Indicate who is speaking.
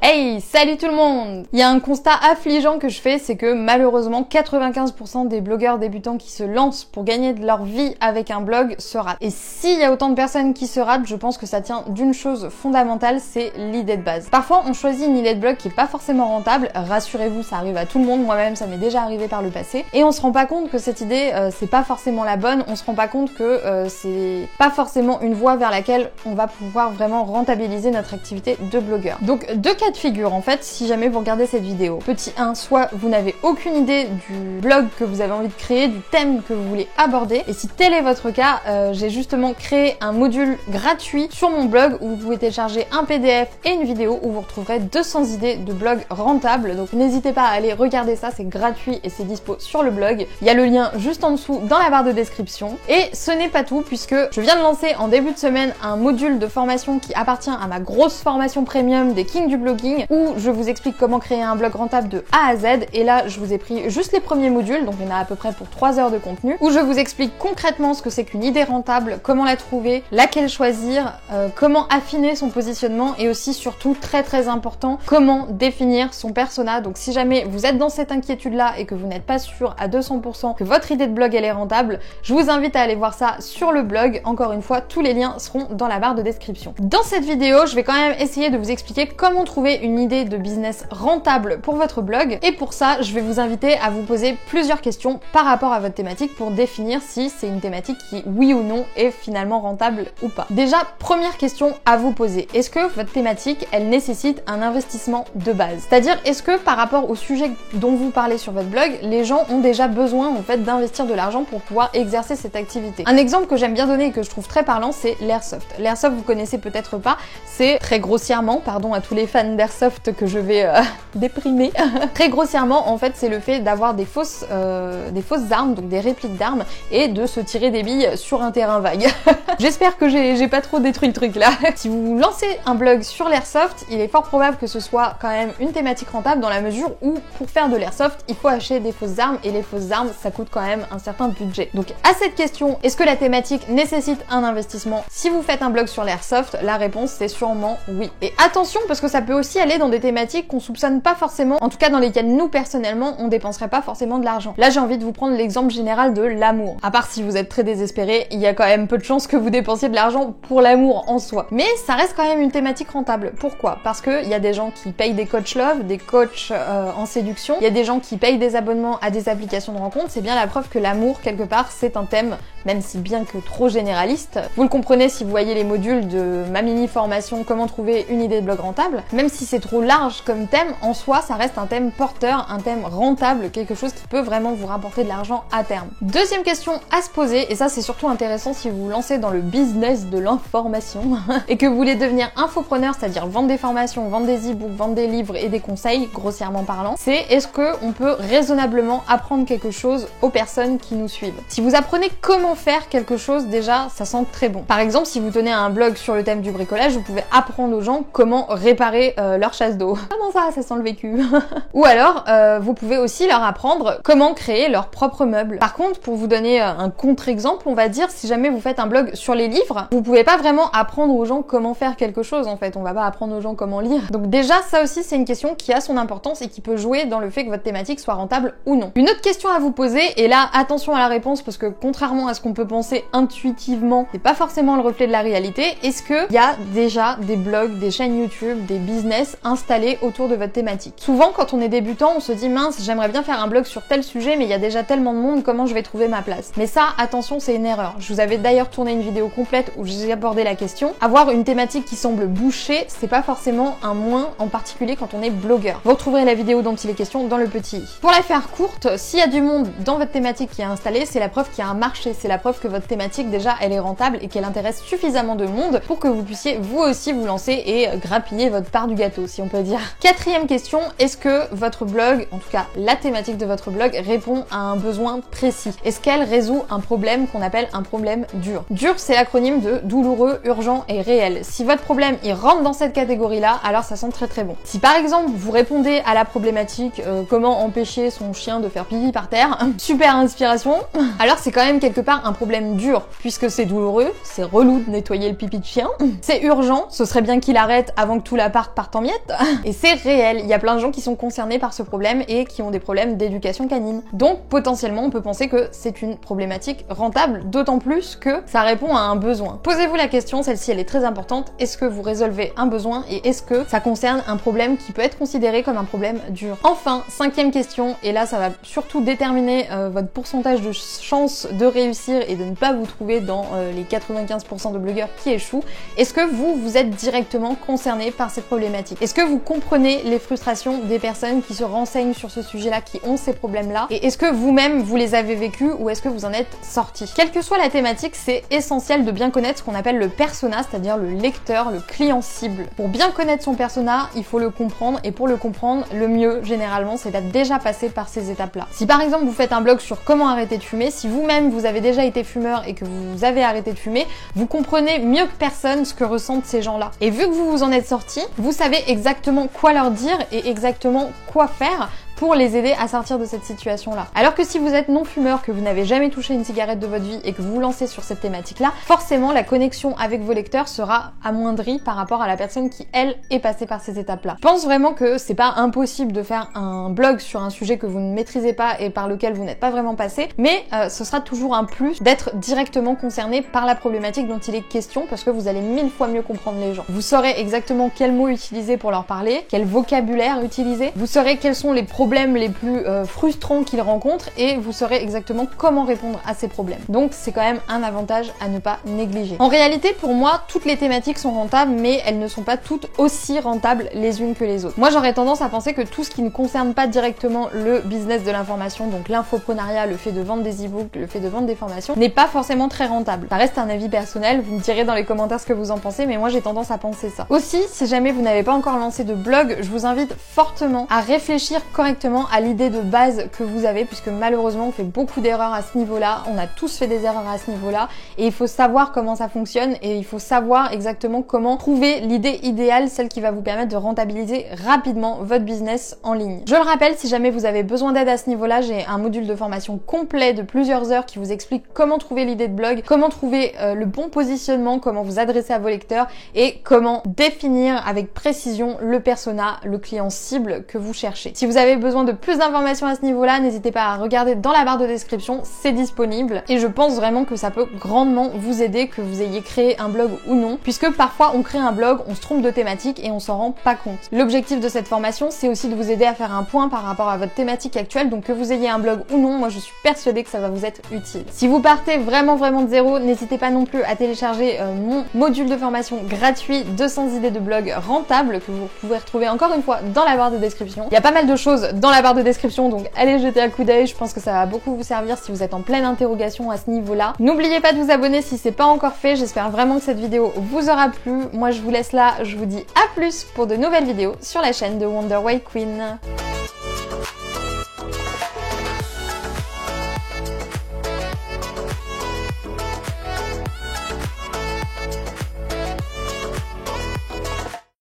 Speaker 1: Hey, salut tout le monde! Il y a un constat affligeant que je fais, c'est que malheureusement 95% des blogueurs débutants qui se lancent pour gagner de leur vie avec un blog se ratent. Et s'il y a autant de personnes qui se ratent, je pense que ça tient d'une chose fondamentale, c'est l'idée de base. Parfois on choisit une idée de blog qui est pas forcément rentable, rassurez-vous, ça arrive à tout le monde, moi-même ça m'est déjà arrivé par le passé, et on se rend pas compte que cette idée c'est pas forcément la bonne, on se rend pas compte que c'est pas forcément une voie vers laquelle on va pouvoir vraiment rentabiliser notre activité de blogueur. Donc deux cas de figure en fait si jamais vous regardez cette vidéo. Petit 1, soit vous n'avez aucune idée du blog que vous avez envie de créer, du thème que vous voulez aborder, et si tel est votre cas, j'ai justement créé un module gratuit sur mon blog où vous pouvez télécharger un PDF et une vidéo où vous retrouverez 200 idées de blog rentables, donc n'hésitez pas à aller regarder ça, c'est gratuit et c'est dispo sur le blog. Il y a le lien juste en dessous dans la barre de description. Et ce n'est pas tout puisque je viens de lancer en début de semaine un module de formation qui appartient à ma grosse formation premium des Kings du blogging où je vous explique comment créer un blog rentable de A à Z, et là je vous ai pris juste les premiers modules, donc il y en a à peu près pour 3 heures de contenu, où je vous explique concrètement ce que c'est qu'une idée rentable, comment la trouver, laquelle choisir, comment affiner son positionnement, et aussi surtout très important, comment définir son persona. Donc si jamais vous êtes dans cette inquiétude là et que vous n'êtes pas sûr à 200% que votre idée de blog elle est rentable, je vous invite à aller voir ça sur le blog. Encore une fois, tous les liens seront dans la barre de description. Dans cette vidéo, je vais quand même essayer de vous expliquer comment trouver une idée de business rentable pour votre blog, et pour ça je vais vous inviter à vous poser plusieurs questions par rapport à votre thématique pour définir si c'est une thématique qui, oui ou non, est finalement rentable ou pas. Déjà, première question à vous poser, est-ce que votre thématique elle nécessite un investissement de base? C'est-à-dire, est-ce que par rapport au sujet dont vous parlez sur votre blog, les gens ont déjà besoin en fait d'investir de l'argent pour pouvoir exercer cette activité? Un exemple que j'aime bien donner et que je trouve très parlant, c'est l'airsoft. L'airsoft, vous connaissez peut-être pas, c'est très grossièrement, pardon à tous les fans d'airsoft que je vais déprimer, très grossièrement en fait c'est le fait d'avoir des fausses armes, donc des répliques d'armes, et de se tirer des billes sur un terrain vague. J'espère que j'ai pas trop détruit le truc là. Si vous lancez un blog sur l'airsoft, il est fort probable que ce soit quand même une thématique rentable dans la mesure où pour faire de l'airsoft, il faut acheter des fausses armes, et les fausses armes ça coûte quand même un certain budget. Donc à cette question, est-ce que la thématique nécessite un investissement? Si vous faites un blog sur l'airsoft, la réponse c'est sûrement oui. Et attention, parce que ça peut aussi aller dans des thématiques qu'on soupçonne pas forcément, en tout cas dans lesquelles nous personnellement on dépenserait pas forcément de l'argent. Là j'ai envie de vous prendre l'exemple général de l'amour. À part si vous êtes très désespéré, il y a quand même peu de chances que vous dépensiez de l'argent pour l'amour en soi. Mais ça reste quand même une thématique rentable. Pourquoi? Parce que il y a des gens qui payent des coachs love, des coachs en séduction, il y a des gens qui payent des abonnements à des applications de rencontres. C'est bien la preuve que l'amour quelque part c'est un thème, même si bien que trop généraliste. Vous le comprenez si vous voyez les modules de ma mini formation comment trouver une idée de blog rentable. Même si c'est trop large comme thème, en soi ça reste un thème porteur, un thème rentable, quelque chose qui peut vraiment vous rapporter de l'argent à terme. Deuxième question à se poser, et ça c'est surtout intéressant si vous vous lancez dans le business de l'information et que vous voulez devenir infopreneur, c'est-à-dire vendre des formations, vendre des e-books, vendre des livres et des conseils, grossièrement parlant, c'est est-ce qu'on peut raisonnablement apprendre quelque chose aux personnes qui nous suivent? Si vous apprenez comment faire quelque chose, déjà ça sent très bon. Par exemple, si vous tenez un blog sur le thème du bricolage, vous pouvez apprendre aux gens comment réparer leur chasse d'eau. Comment ça sent le vécu? Ou alors, vous pouvez aussi leur apprendre comment créer leurs propres meubles. Par contre, pour vous donner un contre-exemple, on va dire, si jamais vous faites un blog sur les livres, vous pouvez pas vraiment apprendre aux gens comment faire quelque chose en fait. On va pas apprendre aux gens comment lire. Donc déjà, ça aussi c'est une question qui a son importance et qui peut jouer dans le fait que votre thématique soit rentable ou non. Une autre question à vous poser, et là attention à la réponse parce que contrairement à ce qu'on peut penser intuitivement, c'est pas forcément le reflet de la réalité. Est-ce qu'il y a déjà des blogs, des chaînes YouTube, des business installés autour de votre thématique? Souvent quand on est débutant, on se dit mince, j'aimerais bien faire un blog sur tel sujet mais il y a déjà tellement de monde, comment je vais trouver ma place? Mais ça, attention, c'est une erreur. Je vous avais d'ailleurs tourné une vidéo complète où j'ai abordé la question. Avoir une thématique qui semble bouchée, c'est pas forcément un moins, en particulier quand on est blogueur. Vous retrouverez la vidéo dont il est question dans le petit i. Pour la faire courte, s'il y a du monde dans votre thématique qui est installé, c'est la preuve qu'il y a un marché, c'est la preuve que votre thématique déjà elle est rentable et qu'elle intéresse suffisamment de monde pour que vous puissiez vous aussi vous lancer et grappiller votre part du gâteau, si on peut dire. Quatrième question, est-ce que votre blog, en tout cas la thématique de votre blog, répond à un besoin précis? Est-ce qu'elle résout un problème qu'on appelle un problème dur? Dur, c'est l'acronyme de douloureux, urgent et réel. Si votre problème il rentre dans cette catégorie-là, alors ça sent très bon. Si par exemple vous répondez à la problématique comment empêcher son chien de faire pipi par terre, super inspiration, alors c'est quand même quelque part un problème dur, puisque c'est douloureux, c'est relou de nettoyer le pipi de chien, c'est urgent, ce serait bien qu'il arrête avant que tout l'appart parte en miettes. Et c'est réel, il y a plein de gens qui sont concernés par ce problème et qui ont des problèmes d'éducation canine. Donc potentiellement on peut penser que c'est une problématique rentable, d'autant plus que ça répond à un besoin. Posez-vous la question, celle-ci elle est très importante, est-ce que vous résolvez un besoin et est-ce que ça concerne un problème qui peut être considéré comme un problème dur? Enfin, cinquième question, et là ça va surtout déterminer votre pourcentage de chance de réussir et de ne pas vous trouver dans les 95% de blogueurs qui échouent. Est-ce que vous êtes directement concerné par cette problématique? Est-ce que vous comprenez les frustrations des personnes qui se renseignent sur ce sujet-là, qui ont ces problèmes-là? Et est-ce que vous-même vous les avez vécus ou est-ce que vous en êtes sorti? Quelle que soit la thématique, c'est essentiel de bien connaître ce qu'on appelle le persona, c'est-à-dire le lecteur, le client cible. Pour bien connaître son persona, il faut le comprendre et pour le comprendre, le mieux généralement, c'est d'être déjà passé par ces étapes-là. Si par exemple vous faites un blog sur comment arrêter de fumer, si vous-même vous avez déjà été fumeur et que vous avez arrêté de fumer, vous comprenez mieux que personne ce que ressentent ces gens-là. Et vu que vous vous en êtes sorti, vous savez exactement quoi leur dire et exactement quoi faire pour les aider à sortir de cette situation-là. Alors que si vous êtes non-fumeur, que vous n'avez jamais touché une cigarette de votre vie et que vous vous lancez sur cette thématique-là, forcément la connexion avec vos lecteurs sera amoindrie par rapport à la personne qui, elle, est passée par ces étapes-là. Je pense vraiment que c'est pas impossible de faire un blog sur un sujet que vous ne maîtrisez pas et par lequel vous n'êtes pas vraiment passé, mais ce sera toujours un plus d'être directement concerné par la problématique dont il est question parce que vous allez 1000 fois mieux comprendre les gens. Vous saurez exactement quels mots utiliser pour leur parler, quel vocabulaire utiliser, vous saurez quels sont les problèmes les plus frustrants qu'ils rencontrent et vous saurez exactement comment répondre à ces problèmes. Donc c'est quand même un avantage à ne pas négliger. En réalité, pour moi, toutes les thématiques sont rentables, mais elles ne sont pas toutes aussi rentables les unes que les autres. Moi, j'aurais tendance à penser que tout ce qui ne concerne pas directement le business de l'information, donc l'infoprenariat, le fait de vendre des e-books, le fait de vendre des formations, n'est pas forcément très rentable. Ça reste un avis personnel, vous me direz dans les commentaires ce que vous en pensez, mais moi j'ai tendance à penser ça. Aussi, si jamais vous n'avez pas encore lancé de blog, je vous invite fortement à réfléchir correctement à l'idée de base que vous avez, puisque malheureusement on fait beaucoup d'erreurs à ce niveau-là, on a tous fait des erreurs à ce niveau-là, et il faut savoir comment ça fonctionne, et il faut savoir exactement comment trouver l'idée idéale, celle qui va vous permettre de rentabiliser rapidement votre business en ligne. Je le rappelle, si jamais vous avez besoin d'aide à ce niveau-là, j'ai un module de formation complet de plusieurs heures qui vous explique comment trouver l'idée de blog, comment trouver le bon positionnement, comment vous adresser à vos lecteurs, et comment définir avec précision le persona, le client cible que vous cherchez. Si vous avez besoin de plus d'informations à ce niveau-là, n'hésitez pas à regarder dans la barre de description, c'est disponible et je pense vraiment que ça peut grandement vous aider, que vous ayez créé un blog ou non, puisque parfois on crée un blog, on se trompe de thématique et on s'en rend pas compte. L'objectif de cette formation, c'est aussi de vous aider à faire un point par rapport à votre thématique actuelle, donc que vous ayez un blog ou non, moi je suis persuadée que ça va vous être utile. Si vous partez vraiment de zéro, n'hésitez pas non plus à télécharger mon module de formation gratuit 200 idées de blog rentables que vous pouvez retrouver encore une fois dans la barre de description. Il y a pas mal de choses dans la barre de description, donc allez jeter un coup d'œil, je pense que ça va beaucoup vous servir si vous êtes en pleine interrogation à ce niveau-là. N'oubliez pas de vous abonner si c'est pas encore fait, j'espère vraiment que cette vidéo vous aura plu. Moi je vous laisse là, je vous dis à plus pour de nouvelles vidéos sur la chaîne de Wonder Way Queen.